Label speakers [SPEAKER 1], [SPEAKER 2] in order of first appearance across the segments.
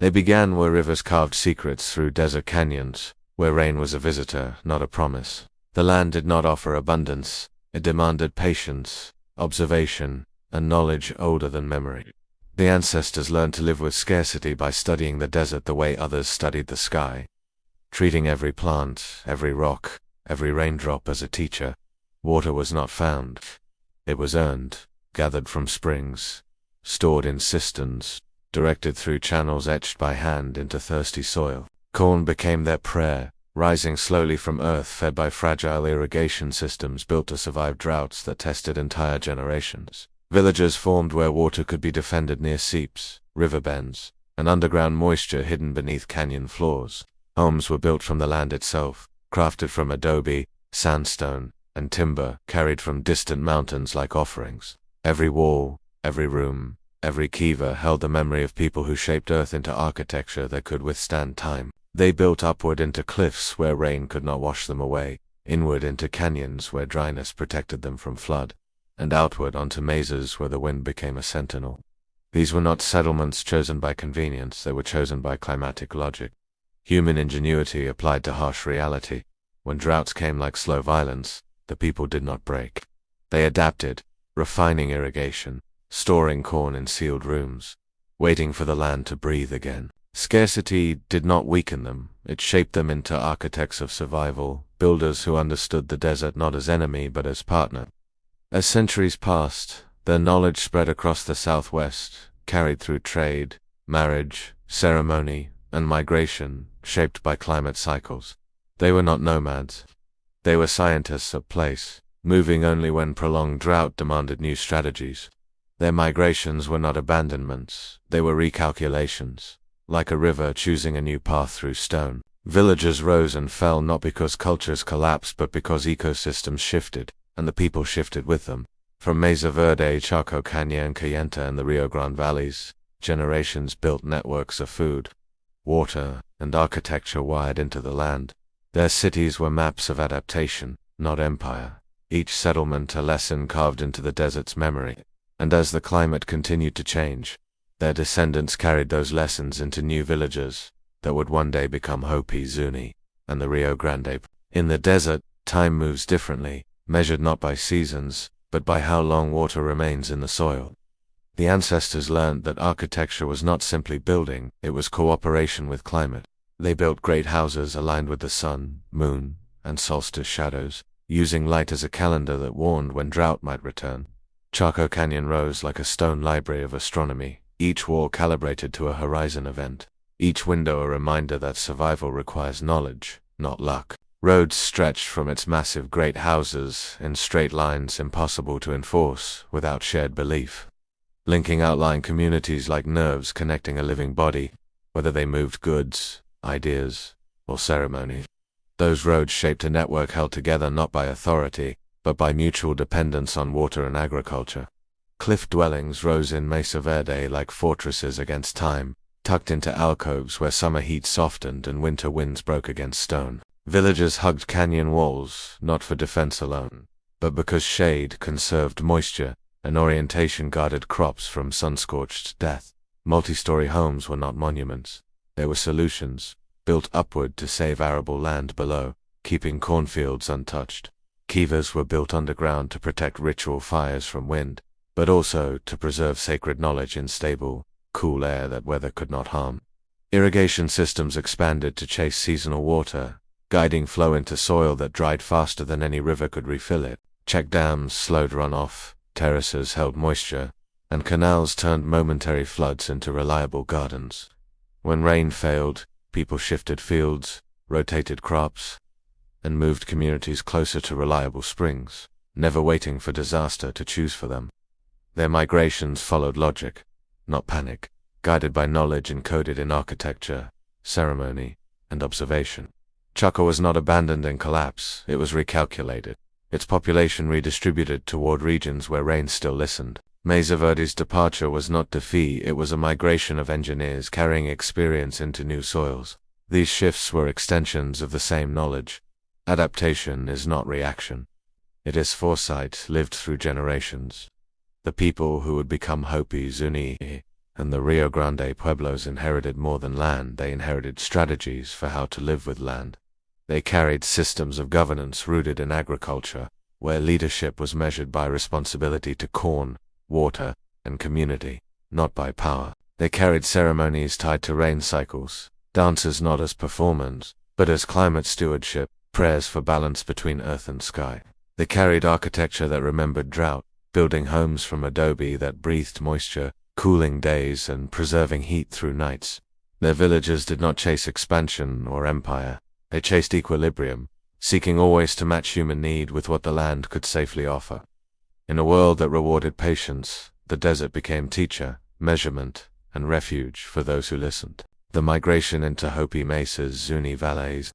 [SPEAKER 1] They began where rivers carved secrets through desert canyons, where rain was a visitor, not a promise. The land did not offer abundance, it demanded patience, observation, and knowledge older than memory. The ancestors learned to live with scarcity by studying the desert the way others studied the sky, treating every plant, every rock, every raindrop as a teacher. Water was not found. It was earned, gathered from springs, stored in cisterns, directed through channels etched by hand into thirsty soil. Corn became their prayer, rising slowly from earth fed by fragile irrigation systems built to survive droughts that tested entire generations. Villages formed where water could be defended near seeps, river bends, and underground moisture hidden beneath canyon floors. Homes were built from the land itself, crafted from adobe, sandstone, and timber carried from distant mountains like offerings. Every wall, every room, every kiva held the memory of people who shaped earth into architecture that could withstand time. They built upward into cliffs where rain could not wash them away, inward into canyons where dryness protected them from flood, and outward onto mesas where the wind became a sentinel. These were not settlements chosen by convenience, they were chosen by climatic logic. Human ingenuity applied to harsh reality. When droughts came like slow violence, the people did not break. They adapted, refining irrigation, storing corn in sealed rooms, waiting for the land to breathe again. Scarcity did not weaken them, it shaped them into architects of survival, builders who understood the desert not as enemy but as partner. As centuries passed, their knowledge spread across the Southwest, carried through trade, marriage, ceremony, and migration, shaped by climate cycles. They were not nomads. They were scientists of place, moving only when prolonged drought demanded new strategies. Their migrations were not abandonments, they were recalculations, like a river choosing a new path through stone. Villages rose and fell not because cultures collapsed but because ecosystems shifted, and the people shifted with them. From Mesa, Verde, Chaco, Canyon, Cayenta, and the Rio Grande valleys, generations built networks of food, water, and architecture wired into the land. Their cities were maps of adaptation, not empire, each settlement a lesson carved into the desert's memory. And as the climate continued to change, their descendants carried those lessons into new villages that would one day become Hopi, Zuni, and the Rio Grande. In the desert, time moves differently, measured not by seasons, but by how long water remains in the soil. The ancestors learned that architecture was not simply building, it was cooperation with climate. They built great houses aligned with the sun, moon, and solstice shadows, using light as a calendar that warned when drought might return. Chaco Canyon rose like a stone library of astronomy, each wall calibrated to a horizon event, each window a reminder that survival requires knowledge, not luck. Roads stretched from its massive great houses in straight lines impossible to enforce without shared belief, linking outlying communities like nerves connecting a living body, whether they moved goods, ideas, or ceremony. Those roads shaped a network held together not by authority, but by mutual dependence on water and agriculture. Cliff dwellings rose in Mesa Verde like fortresses against time, tucked into alcoves where summer heat softened and winter winds broke against stone. Villages hugged canyon walls, not for defense alone, but because shade conserved moisture and orientation guarded crops from sun-scorched death. Multi-story homes were not monuments. They were solutions, built upward to save arable land below, keeping cornfields untouched. Kivas were built underground to protect ritual fires from wind, but also to preserve sacred knowledge in stable, cool air that weather could not harm. Irrigation systems expanded to chase seasonal water, guiding flow into soil that dried faster than any river could refill it. Check dams slowed runoff, terraces held moisture, and canals turned momentary floods into reliable gardens. When rain failed, people shifted fields, rotated crops, and moved communities closer to reliable springs, never waiting for disaster to choose for them. Their migrations followed logic, not panic, guided by knowledge encoded in architecture, ceremony, and observation. Chaco was not abandoned in collapse, it was recalculated, its population redistributed toward regions where rain still listened. Mesa Verde's departure was not defeat, it was a migration of engineers carrying experience into new soils. These shifts were extensions of the same knowledge. Adaptation is not reaction. It is foresight lived through generations. The people who would become Hopi, Zuni, and the Rio Grande Pueblos inherited more than land, they inherited strategies for how to live with land. They carried systems of governance rooted in agriculture, where leadership was measured by responsibility to corn, water, and community, not by power. They carried ceremonies tied to rain cycles, dances not as performance, but as climate stewardship, prayers for balance between earth and sky. They carried architecture that remembered drought, building homes from adobe that breathed moisture, cooling days and preserving heat through nights. Their villagers did not chase expansion or empire. They chased equilibrium, seeking always to match human need with what the land could safely offer. In a world that rewarded patience, the desert became teacher, measurement, and refuge for those who listened. The migration into Hopi mesas, Zuni valleys,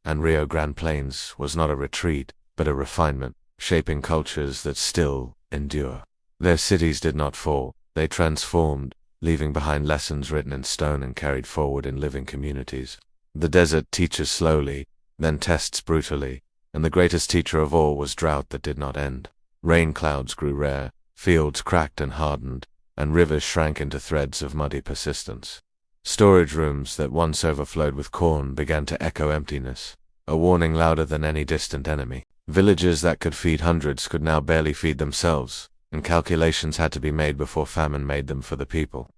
[SPEAKER 1] and Rio Grande plains was not a retreat, but a refinement, shaping cultures that still endure. Their cities did not fall, they transformed, leaving behind lessons written in stone and carried forward in living communities. The desert teaches slowly, then tests brutally, and the greatest teacher of all was drought that did not end. Rain clouds grew rare, fields cracked and hardened, and rivers shrank into threads of muddy persistence. Storage rooms that once overflowed with corn began to echo emptiness, a warning louder than any distant enemy. Villages that could feed hundreds could now barely feed themselves, and calculations had to be made before famine made them for the people.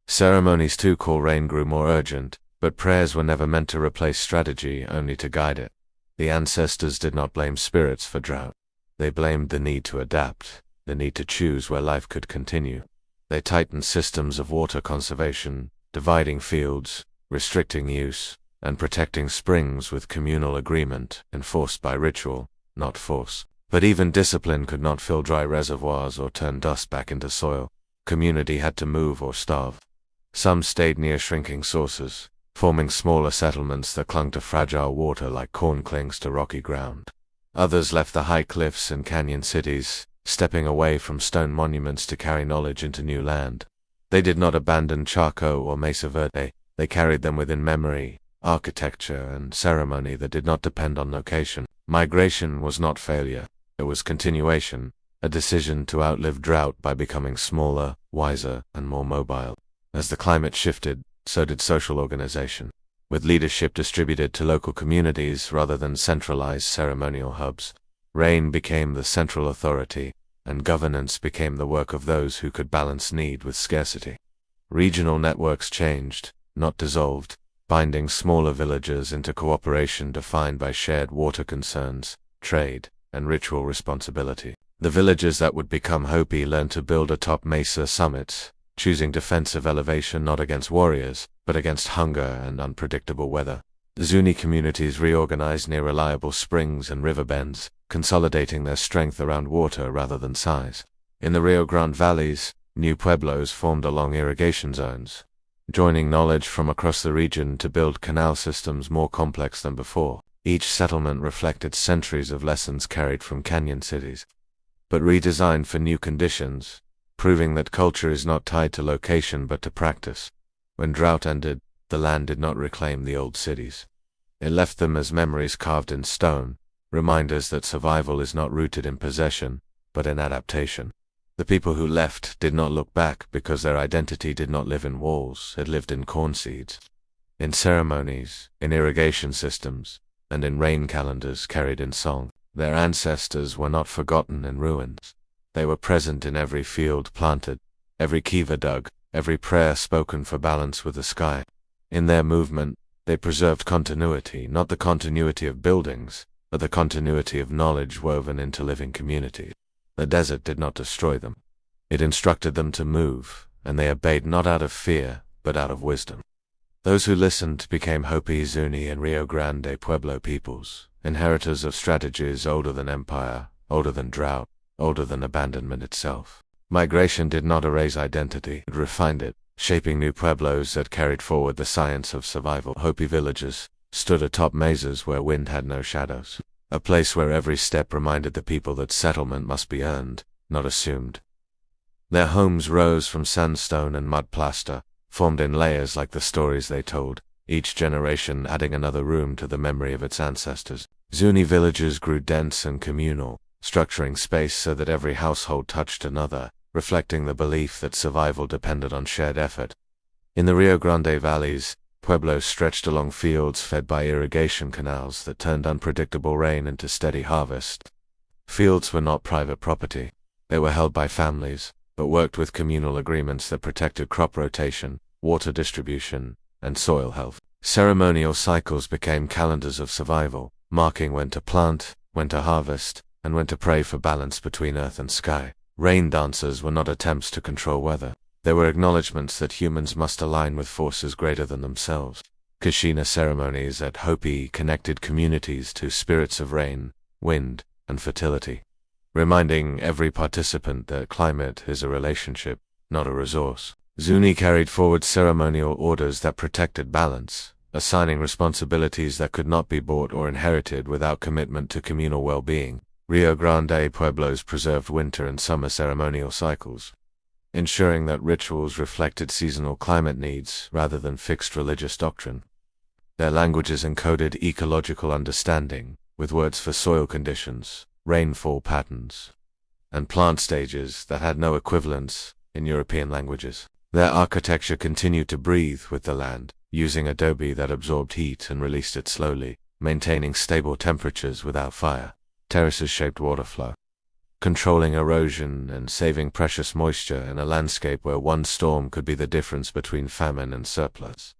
[SPEAKER 1] Ceremonies to call rain grew more urgent, but prayers were never meant to replace strategy, only to guide it. The ancestors did not blame spirits for drought. They blamed the need to adapt, the need to choose where life could continue. They tightened systems of water conservation, dividing fields, restricting use, and protecting springs with communal agreement, enforced by ritual, not force. But even discipline could not fill dry reservoirs or turn dust back into soil. Community had to move or starve. Some stayed near shrinking sources, forming smaller settlements that clung to fragile water like corn clings to rocky ground. Others left the high cliffs and canyon cities, stepping away from stone monuments to carry knowledge into new land. They did not abandon Chaco or Mesa Verde. They carried them within memory, architecture, and ceremony that did not depend on location. Migration was not failure. It was continuation, a decision to outlive drought by becoming smaller, wiser, and more mobile. As the climate shifted, so did social organization, with leadership distributed to local communities rather than centralized ceremonial hubs. Rain became the central authority, and governance became the work of those who could balance need with scarcity. Regional networks changed, not dissolved, binding smaller villages into cooperation defined by shared water concerns, trade, and ritual responsibility. The villages that would become Hopi learned to build atop mesa summits, choosing defensive elevation not against warriors, but against hunger and unpredictable weather. The Zuni communities reorganized near reliable springs and river bends, consolidating their strength around water rather than size. In the Rio Grande valleys, new pueblos formed along irrigation zones, joining knowledge from across the region to build canal systems more complex than before. Each settlement reflected centuries of lessons carried from canyon cities, but redesigned for new conditions, proving that culture is not tied to location but to practice. When drought ended, the land did not reclaim the old cities. It left them as memories carved in stone, reminders that survival is not rooted in possession, but in adaptation. The people who left did not look back because their identity did not live in walls, it lived in corn seeds, in ceremonies, in irrigation systems, and in rain calendars carried in song. Their ancestors were not forgotten in ruins. They were present in every field planted, every kiva dug, every prayer spoken for balance with the sky. In their movement, they preserved continuity, not the continuity of buildings, but the continuity of knowledge woven into living communities. The desert did not destroy them. It instructed them to move, and they obeyed not out of fear, but out of wisdom. Those who listened became Hopi, Zuni, and Rio Grande Pueblo peoples, inheritors of strategies older than empire, older than drought, older than abandonment itself. Migration did not erase identity, it refined it, shaping new pueblos that carried forward the science of survival. Hopi villages stood atop mesas where wind had no shadows, a place where every step reminded the people that settlement must be earned, not assumed. Their homes rose from sandstone and mud plaster, formed in layers like the stories they told, each generation adding another room to the memory of its ancestors. Zuni villages grew dense and communal, structuring space so that every household touched another, reflecting the belief that survival depended on shared effort. In the Rio Grande valleys, Pueblos stretched along fields fed by irrigation canals that turned unpredictable rain into steady harvest. Fields were not private property. They were held by families, but worked with communal agreements that protected crop rotation, water distribution, and soil health. Ceremonial cycles became calendars of survival, marking when to plant, when to harvest, and when to pray for balance between earth and sky. Rain dances were not attempts to control weather. They were acknowledgments that humans must align with forces greater than themselves. Kashina ceremonies at Hopi connected communities to spirits of rain, wind, and fertility, reminding every participant that climate is a relationship, not a resource. Zuni carried forward ceremonial orders that protected balance, assigning responsibilities that could not be bought or inherited without commitment to communal well-being. Rio Grande Pueblos preserved winter and summer ceremonial cycles, ensuring that rituals reflected seasonal climate needs rather than fixed religious doctrine. Their languages encoded ecological understanding, with words for soil conditions, rainfall patterns, and plant stages that had no equivalents in European languages. Their architecture continued to breathe with the land, using Adobe that absorbed heat and released it slowly, maintaining stable temperatures without fire. Terraces shaped water flow, controlling erosion and saving precious moisture in a landscape where one storm could be the difference between famine and surplus.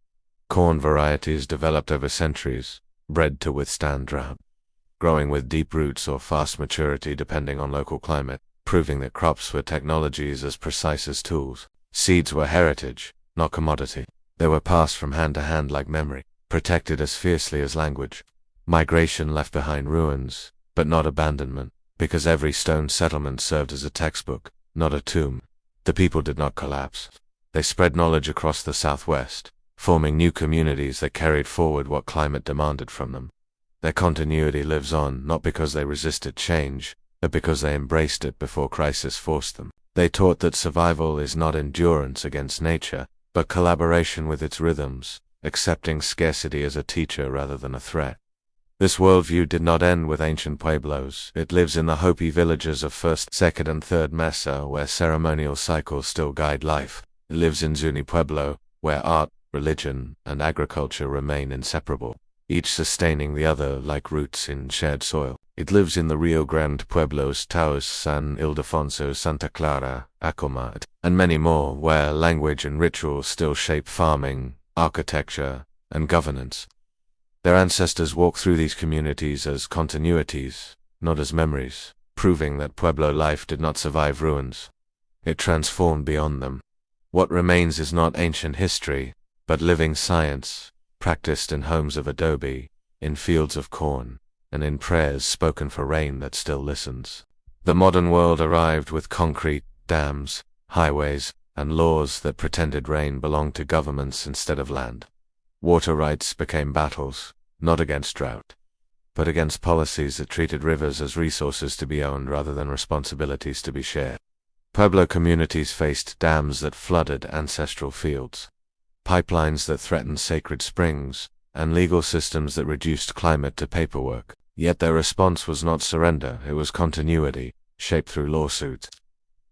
[SPEAKER 1] Corn varieties developed over centuries, bred to withstand drought, growing with deep roots or fast maturity depending on local climate, proving that crops were technologies as precise as tools. Seeds were heritage, not commodity. They were passed from hand to hand like memory, protected as fiercely as language. Migration left behind ruins, but not abandonment, because every stone settlement served as a textbook, not a tomb. The people did not collapse. They spread knowledge across the Southwest, forming new communities that carried forward what climate demanded from them. Their continuity lives on not because they resisted change, but because they embraced it before crisis forced them. They taught that survival is not endurance against nature, but collaboration with its rhythms, accepting scarcity as a teacher rather than a threat. This worldview did not end with ancient Pueblos. It lives in the Hopi villages of 1st, 2nd, and 3rd Mesa, where ceremonial cycles still guide life. It lives in Zuni Pueblo, where art, religion, and agriculture remain inseparable, each sustaining the other like roots in shared soil. It lives in the Rio Grande Pueblos, Taos, San Ildefonso, Santa Clara, Acomat, and many more, where language and ritual still shape farming, architecture, and governance. Their ancestors walked through these communities as continuities, not as memories, proving that Pueblo life did not survive ruins. It transformed beyond them. What remains is not ancient history, but living science, practiced in homes of adobe, in fields of corn, and in prayers spoken for rain that still listens. The modern world arrived with concrete, dams, highways, and laws that pretended rain belonged to governments instead of land. Water rights became battles, not against drought, but against policies that treated rivers as resources to be owned rather than responsibilities to be shared. Pueblo communities faced dams that flooded ancestral fields, pipelines that threatened sacred springs, and legal systems that reduced climate to paperwork. Yet their response was not surrender, it was continuity, shaped through lawsuits,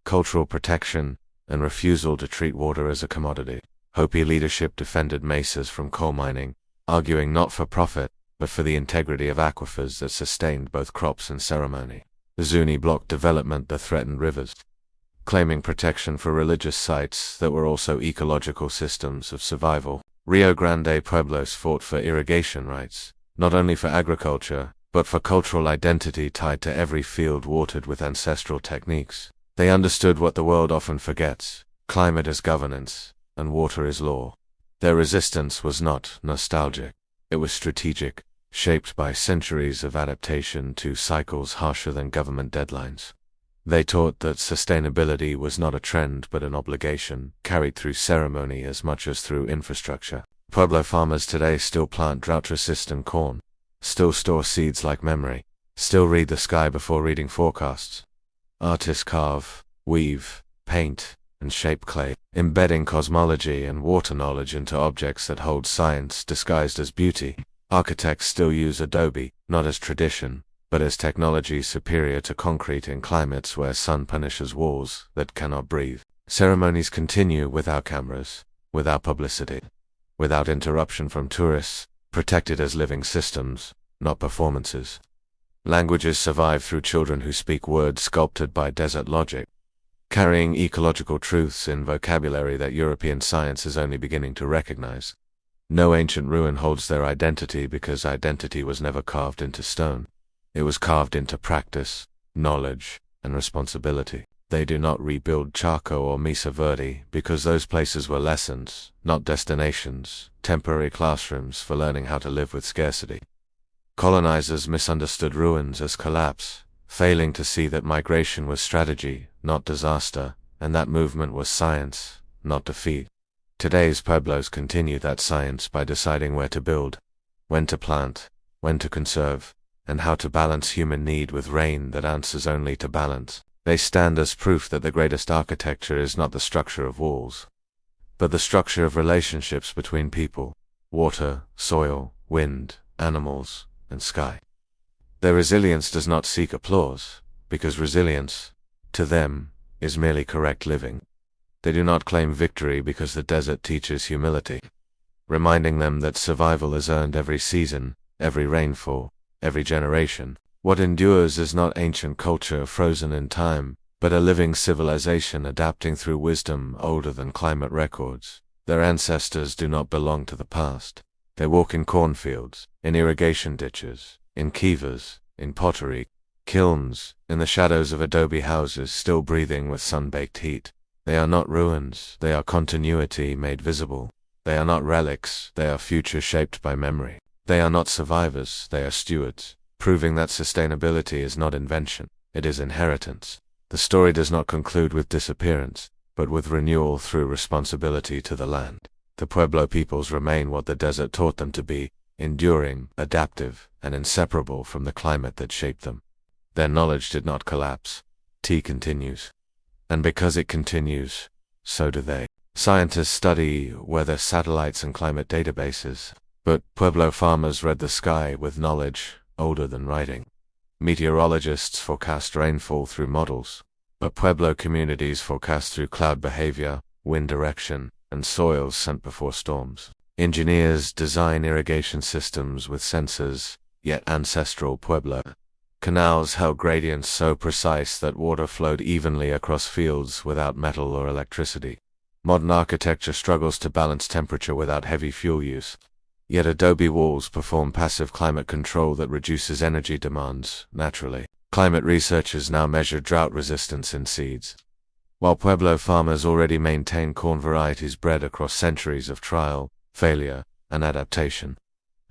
[SPEAKER 1] cultural protection, and refusal to treat water as a commodity. Hopi leadership defended mesas from coal mining, arguing not for profit, but for the integrity of aquifers that sustained both crops and ceremony. The Zuni blocked development that threatened rivers, claiming protection for religious sites that were also ecological systems of survival. Rio Grande Pueblos fought for irrigation rights, not only for agriculture, but for cultural identity tied to every field watered with ancestral techniques. They understood what the world often forgets: climate is governance, and water is law. Their resistance was not nostalgic. It was strategic, shaped by centuries of adaptation to cycles harsher than government deadlines. They taught that sustainability was not a trend but an obligation, carried through ceremony as much as through infrastructure. Pueblo farmers today still plant drought-resistant corn, still store seeds like memory, still read the sky before reading forecasts. Artists carve, weave, paint, and shape clay, embedding cosmology and water knowledge into objects that hold science disguised as beauty. Architects still use adobe, not as tradition, but as technology superior to concrete in climates where sun punishes walls that cannot breathe. Ceremonies continue without cameras, without publicity, without interruption from tourists, protected as living systems, not performances. Languages survive through children who speak words sculpted by desert logic, carrying ecological truths in vocabulary that European science is only beginning to recognize. No ancient ruin holds their identity because identity was never carved into stone. It was carved into practice, knowledge, and responsibility. They do not rebuild Chaco or Mesa Verde because those places were lessons, not destinations, temporary classrooms for learning how to live with scarcity. Colonizers misunderstood ruins as collapse, failing to see that migration was strategy, not disaster, and that movement was science, not defeat. Today's Pueblos continue that science by deciding where to build, when to plant, when to conserve, and how to balance human need with rain that answers only to balance. They stand as proof that the greatest architecture is not the structure of walls, but the structure of relationships between people, water, soil, wind, animals, and sky. Their resilience does not seek applause, because resilience, to them, is merely correct living. They do not claim victory because the desert teaches humility, reminding them that survival is earned every season, every rainfall, every generation. What endures is not ancient culture frozen in time, but a living civilization adapting through wisdom older than climate records. Their ancestors do not belong to the past. They walk in cornfields, in irrigation ditches, in kivas, in pottery, kilns, in the shadows of adobe houses still breathing with sun-baked heat. They are not ruins, they are continuity made visible. They are not relics, they are future shaped by memory. They are not survivors, they are stewards, proving that sustainability is not invention, it is inheritance. The story does not conclude with disappearance, but with renewal through responsibility to the land. The Pueblo peoples remain what the desert taught them to be, enduring, adaptive, and inseparable from the climate that shaped them. Their knowledge did not collapse. T continues. And because it continues, so do they. Scientists study weather satellites and climate databases, but Pueblo farmers read the sky with knowledge older than writing. Meteorologists forecast rainfall through models, but Pueblo communities forecast through cloud behavior, wind direction, and soils sent before storms. Engineers design irrigation systems with sensors, yet ancestral Pueblo. Canals held gradients so precise that water flowed evenly across fields without metal or electricity. Modern architecture struggles to balance temperature without heavy fuel use. Yet adobe walls perform passive climate control that reduces energy demands, naturally. Climate researchers now measure drought resistance in seeds, while Pueblo farmers already maintain corn varieties bred across centuries of trial, failure, and adaptation.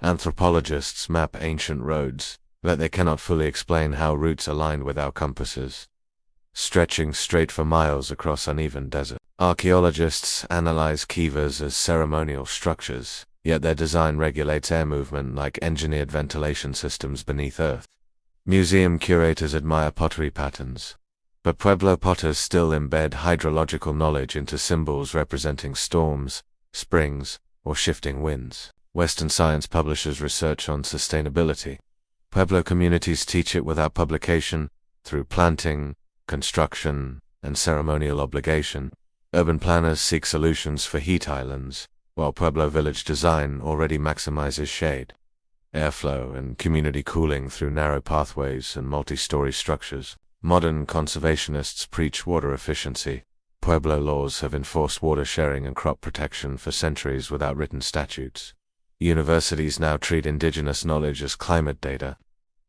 [SPEAKER 1] Anthropologists map ancient roads, but they cannot fully explain how routes aligned without compasses, stretching straight for miles across uneven desert. Archaeologists analyze kivas as ceremonial structures, yet their design regulates air movement like engineered ventilation systems beneath earth. Museum curators admire pottery patterns, but Pueblo potters still embed hydrological knowledge into symbols representing storms, springs, or shifting winds. Western science publishes research on sustainability. Pueblo communities teach it without publication, through planting, construction, and ceremonial obligation. Urban planners seek solutions for heat islands, while Pueblo village design already maximizes shade, airflow, and community cooling through narrow pathways and multi-story structures. Modern conservationists preach water efficiency. Pueblo laws have enforced water sharing and crop protection for centuries without written statutes. Universities now treat indigenous knowledge as climate data,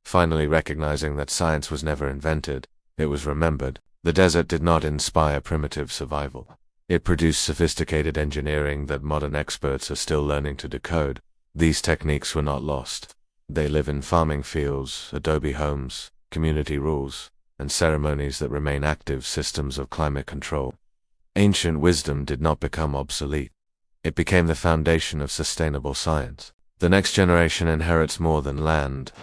[SPEAKER 1] finally recognizing that science was never invented, it was remembered. The desert did not inspire primitive survival. It produced sophisticated engineering that modern experts are still learning to decode. These techniques were not lost. They live in farming fields, adobe homes, community rules, and ceremonies that remain active systems of climate control. Ancient wisdom did not become obsolete. It became the foundation of sustainable science. The next generation inherits more than land.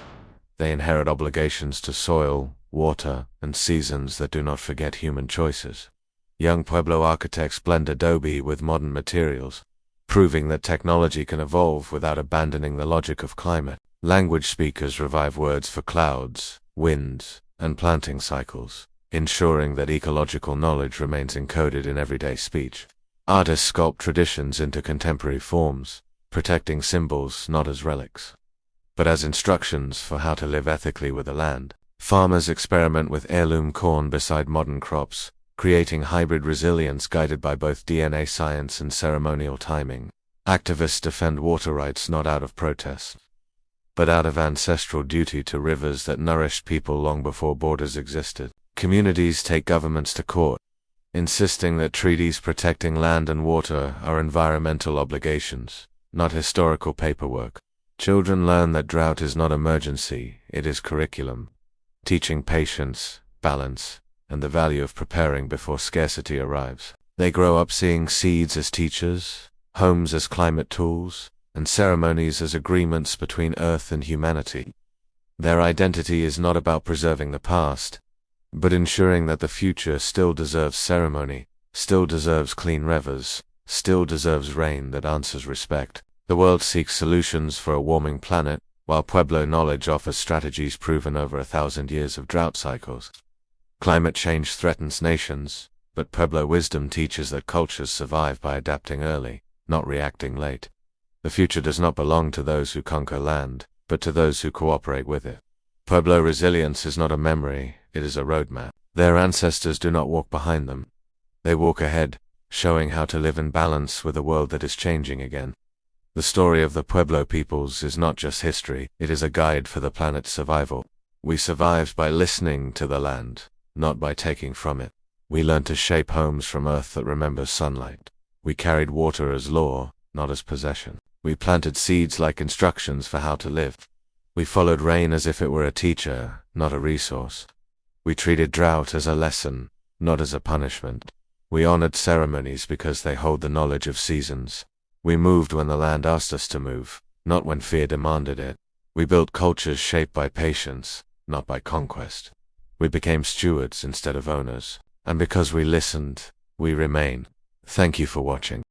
[SPEAKER 1] They inherit obligations to soil, water, and seasons that do not forget human choices. Young Pueblo architects blend adobe with modern materials, proving that technology can evolve without abandoning the logic of climate. Language speakers revive words for clouds, winds, and planting cycles, ensuring that ecological knowledge remains encoded in everyday speech. Artists sculpt traditions into contemporary forms, protecting symbols not as relics, but as instructions for how to live ethically with the land. Farmers experiment with heirloom corn beside modern crops, creating hybrid resilience guided by both DNA science and ceremonial timing. Activists defend water rights not out of protest, but out of ancestral duty to rivers that nourished people long before borders existed. Communities take governments to court, insisting that treaties protecting land and water are environmental obligations, not historical paperwork. Children learn that drought is not emergency, it is curriculum, teaching patience, balance, and the value of preparing before scarcity arrives. They grow up seeing seeds as teachers, homes as climate tools, and ceremonies as agreements between Earth and humanity. Their identity is not about preserving the past, but ensuring that the future still deserves ceremony, still deserves clean rivers, still deserves rain that answers respect. The world seeks solutions for a warming planet, while Pueblo knowledge offers strategies proven over 1,000 years of drought cycles. Climate change threatens nations, but Pueblo wisdom teaches that cultures survive by adapting early, not reacting late. The future does not belong to those who conquer land, but to those who cooperate with it. Pueblo resilience is not a memory, it is a roadmap. Their ancestors do not walk behind them. They walk ahead, showing how to live in balance with a world that is changing again. The story of the Pueblo peoples is not just history, it is a guide for the planet's survival. We survived by listening to the land, not by taking from it. We learned to shape homes from earth that remembers sunlight. We carried water as law, not as possession. We planted seeds like instructions for how to live. We followed rain as if it were a teacher, not a resource. We treated drought as a lesson, not as a punishment. We honored ceremonies because they hold the knowledge of seasons. We moved when the land asked us to move, not when fear demanded it. We built cultures shaped by patience, not by conquest. We became stewards instead of owners. And because we listened, we remain. Thank you for watching.